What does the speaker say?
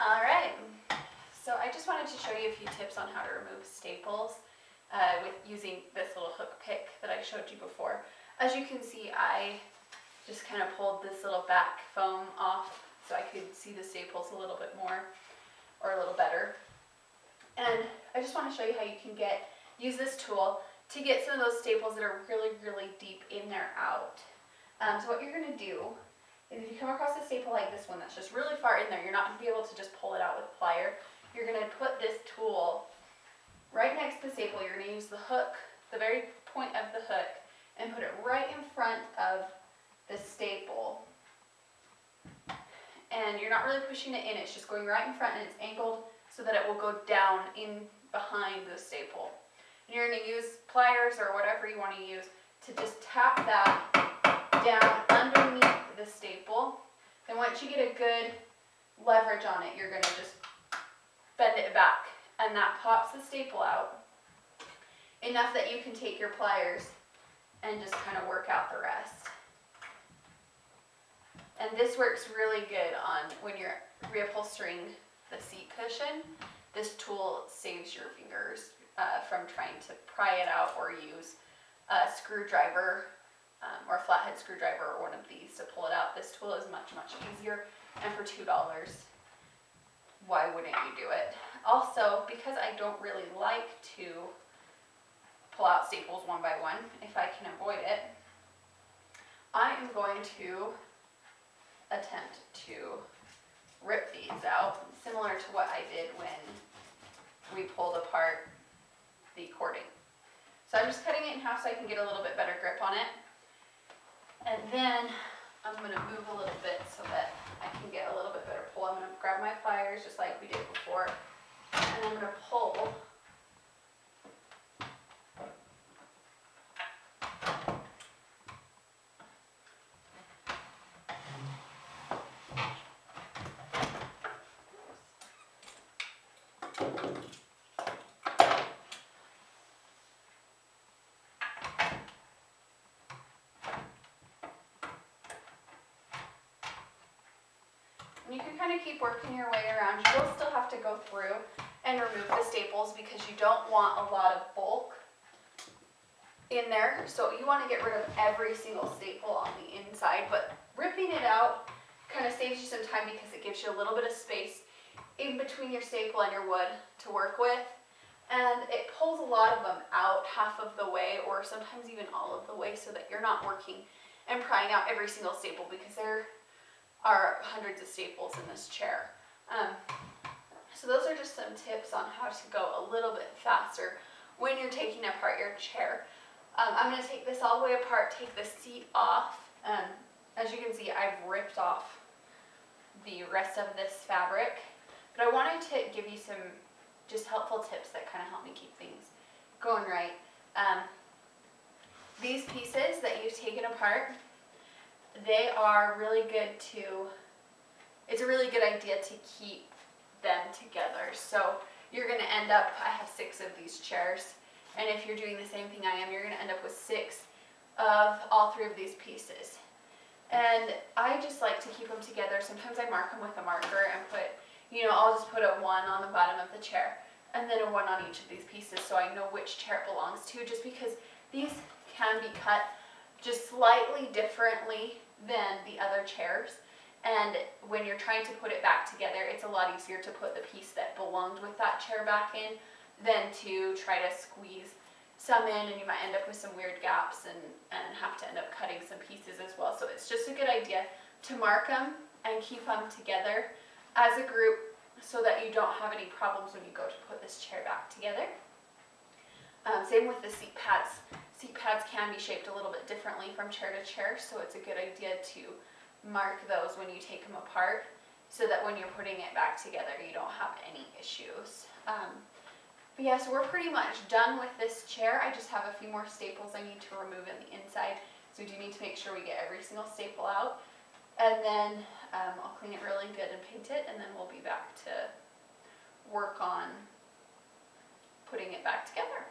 Alright, so I just wanted to show you a few tips on how to remove staples with using this little hook pick that I showed you before. As you can see, I just kind of pulled this little back foam off so I could see the staples a little bit more, or a little better. And I just want to show you how you can use this tool to get some of those staples that are really, really deep in there out. So what you're going to do is, if you come across a staple like this one that's just really far in there, you're not going to be able to just pull it out with a plier. You're going to put this tool right next to the staple. You're going to use the hook, the very point of the hook, and put it right in front of the staple. And you're not really pushing it in, it's just going right in front, and it's angled so that it will go down in behind the staple. And you're going to use pliers or whatever you want to use to just tap that down underneath the staple. Then once you get a good leverage on it, you're going to just bend it back, and that pops the staple out enough that you can take your pliers and just kind of work out the rest. And this works really good on when you're reupholstering the seat cushion. This tool saves your fingers from trying to pry it out or use a screwdriver or a flathead screwdriver or one of these to pull it out. This tool is much, much easier, and for $2, why wouldn't you do it? Also, because I don't really like to pull out staples one by one, if I can avoid it, I am going to attempt to rip these out, similar to what I did when we pulled apart the cording. So I'm just cutting it in half so I can get a little bit better grip on it. And then I'm going to move a little bit so that I can get a little bit better pull. I'm going to grab my pliers just like we did before, and I'm going to pull . You can kind of keep working your way around. You will still have to go through and remove the staples because you don't want a lot of bulk in there. So you want to get rid of every single staple on the inside, but ripping it out kind of saves you some time because it gives you a little bit of space in between your staple and your wood to work with. And it pulls a lot of them out half of the way, or sometimes even all of the way, so that you're not working and prying out every single staple, because there are hundreds of staples in this chair. So those are just some tips on how to go a little bit faster when you're taking apart your chair. I'm going to take this all the way apart, take the seat off. As you can see, I've ripped off the rest of this fabric, but I wanted to give you some just helpful tips that kind of help me keep things going right. These pieces that you've taken apart, they are really good it's a really good idea to keep them together. So you're going to end up, I have 6 of these chairs, and if you're doing the same thing I am, you're going to end up with 6 of all 3 of these pieces. And I just like to keep them together. Sometimes I mark them with a marker and put, I'll just put a 1 on the bottom of the chair, and then a 1 on each of these pieces, so I know which chair it belongs to, just because these can be cut just slightly differently than the other chairs, and when you're trying to put it back together, it's a lot easier to put the piece that belonged with that chair back in than to try to squeeze some in, and you might end up with some weird gaps and have to end up cutting some pieces as well. So it's just a good idea to mark them and keep them together as a group so that you don't have any problems when you go to put this chair back together. Same with the seat pads. Seat pads can be shaped a little bit differently from chair to chair, so it's a good idea to mark those when you take them apart so that when you're putting it back together you don't have any issues. But yeah, so we're pretty much done with this chair. I just have a few more staples I need to remove in the inside, so we do need to make sure we get every single staple out, and then I'll clean it really good and paint it, and then we'll be back to work on putting it back together.